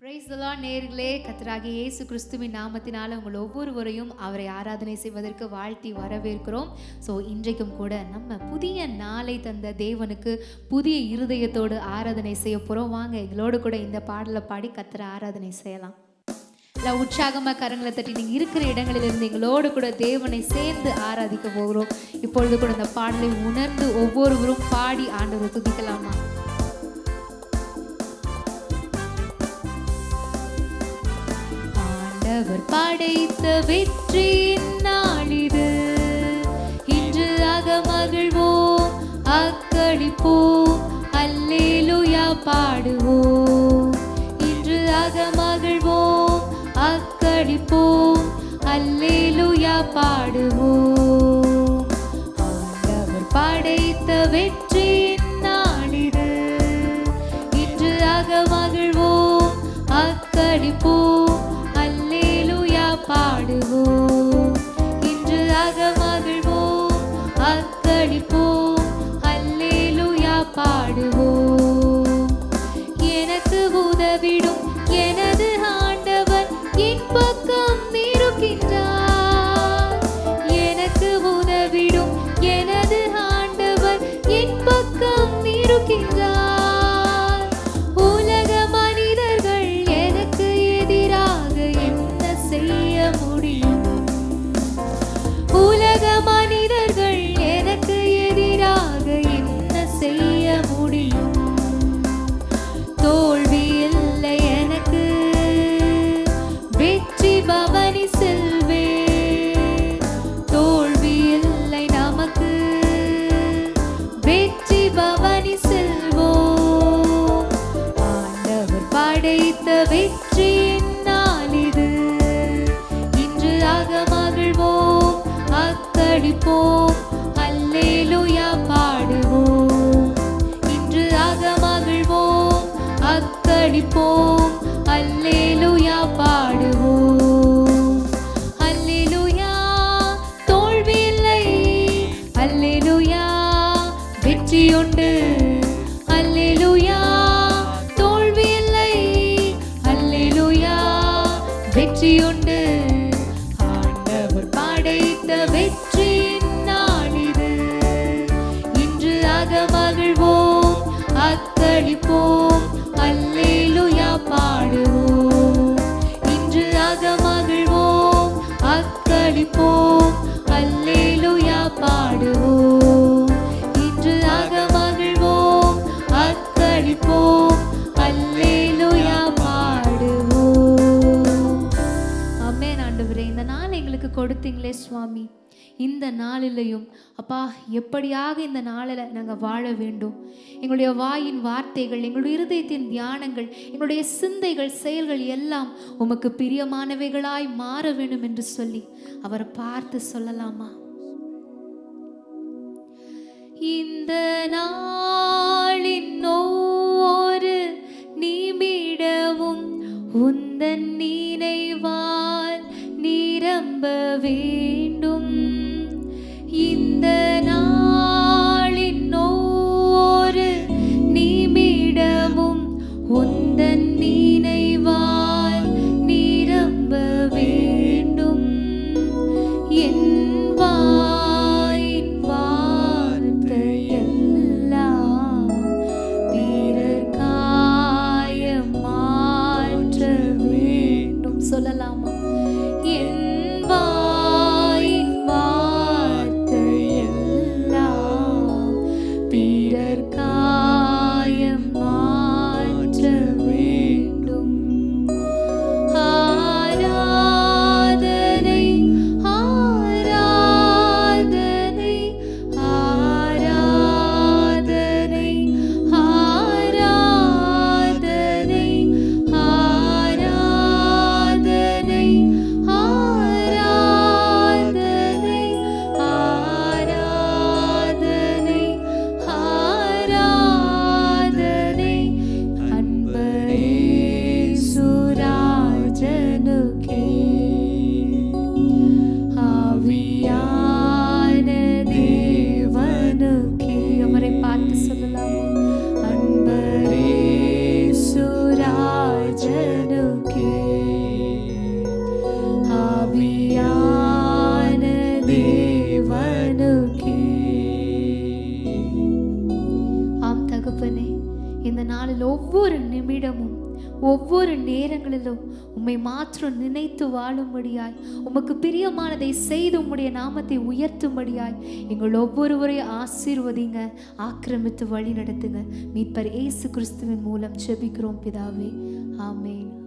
Praise the Lord நேயர்களே, கர்த்தராகிய இயேசு கிறிஸ்துவின் நாமத்தினால உங்கள் ஒவ்வொருவரையும் அவரை ஆராதனை செய்வதற்கு வாழ்த்தி வரவேற்கிறோம். ஸோ இன்றைக்கும் கூட நம்ம புதிய நாளை தந்த தேவனுக்கு புதிய இருதயத்தோடு ஆராதனை செய்ய போகிறோம். வாங்க எங்களோடு கூட இந்த பாடலை பாடி கர்த்தரை ஆராதனை செய்யலாம். இல்லை உற்சாகமாக கரங்களை தட்டி நீங்கள் இருக்கிற இடங்களிலிருந்து எங்களோடு கூட தேவனை சேர்ந்து ஆராதிக்க போகிறோம். இப்பொழுது கூட இந்த பாடலை உணர்ந்து ஒவ்வொருவரும் பாடி ஆண்டவரை துதிக்கலாமா? அவர் படைத்த வெற்றியின் நாளிது, இன்று அகமகிழ்வோம், அக்களிப்போம், அல்லேலூயா பாடுவோம். இன்று அகமகிழ்வோம், அக்களிப்போம், அல்லேலூயா பாடுவோம். ஆண்டவர் படைத்த வெற்றியின் நாளிது, இன்று அகமகிழ்வோம், அக்களிப்போம், பாடுவோம். இன்று அகமகிழ்வோம், அக்களிப்போம், அல்லேலூயா பாடுவோம். எனக்கு உதவிடும் எனது ஆண்டவர் என் பக்கம் இருக்கின்றார். எனக்கு உதவிடும் எனது ஆண்டவர் என் பக்கம் இருக்கின்றார். உலக மனிதர்கள் எனக்கு எதிராக செய்ய முடியும். உலக மனிதர்கள் எனக்கு எதிராக என்ன செய்ய முடியும்? தோல்வி இல்லை எனக்கு, வெற்றி பவனி செல்வே. தோல்வி இல்லை நமக்கு, வெற்றி பவனி செல்வோம். ஆண்டவர் படைத்த வெற்றியின் நாளிது, அகமகிழ்வோம், அக்களிப்போம், அல்லேலூயா பாடுவோம். இன்று அகமகிழ்வோம், அக்களிப்போம், அல்லேலூயா பாடுவோம். அல்லேலூயா தோல்வி இல்லை, அல்லேலூயா வெற்றியுண்டு. அல்லேலூயா தோல்வி இல்லை, அல்லேலூயா வெற்றியுண்டு. வெற்றியின் நாளிது, இன்று அகமகிழ்வோம், அக்களிப்போம், அல்லேலூயா பாடுவோம். இன்று அகமகிழ்வோம், அக்களிப்போம், அல்லேலூயா பாடுவோம். இன்று அகமகிழ்வோம், அக்களிப்போம், அல்லேலூயா பாடுவோம். ஆமென். ஆண்டவரே, இந்த நாள் எங்களுக்கு கொடுத்தீங்களே சுவாமி, இந்த நாளிலையும் அப்பா எப்படியாக இந்த நாளில் நாங்கள் வாழ வேண்டும். எங்களுடைய வாயின் வார்த்தைகள், எங்களுடைய இருதயத்தின் தியானங்கள், எங்களுடைய சிந்தைகள், செயல்கள் எல்லாம் உமக்கு பிரியமானவைகளாய் மாற வேண்டும் என்று சொல்லி அவரை பார்த்து சொல்லலாமா? இந்த நாளின் ஒவ்வொரு நிமிடமும் உந்தன் நினைவால் நிரம்ப வேண்டும். இந்த நாளின் ஒவ்வொரு நிமிடமும் உந்தன் நினைவால் நிரம்ப வேண்டும். என் வாயின் வார்த்தையெல்லாம் பிறர்க்காய மாற்ற வேண்டும். சொல்லலாமா? என் வாயின் ஆவியான தேவனுக்கே. ஆம் தகப்பனே, இந்த நாளில் ஒவ்வொரு நிமிடமும் ஒவ்வொரு நேரங்களிலும் உம்மை மாத்திரம் நினைத்து வாழும்படியாய், உமக்கு பிரியமானதை செய்து உம்முடைய நாமத்தை உயர்த்தும்படியாய் எங்கள் ஒவ்வொருவரையும் ஆசீர்வதிங்க, ஆக்கிரமித்து வழி நடத்துங்க. மீட்பர் இயேசு கிறிஸ்துவின் மூலம் ஜெபிக்கிறோம் பிதாவே, ஆமென்.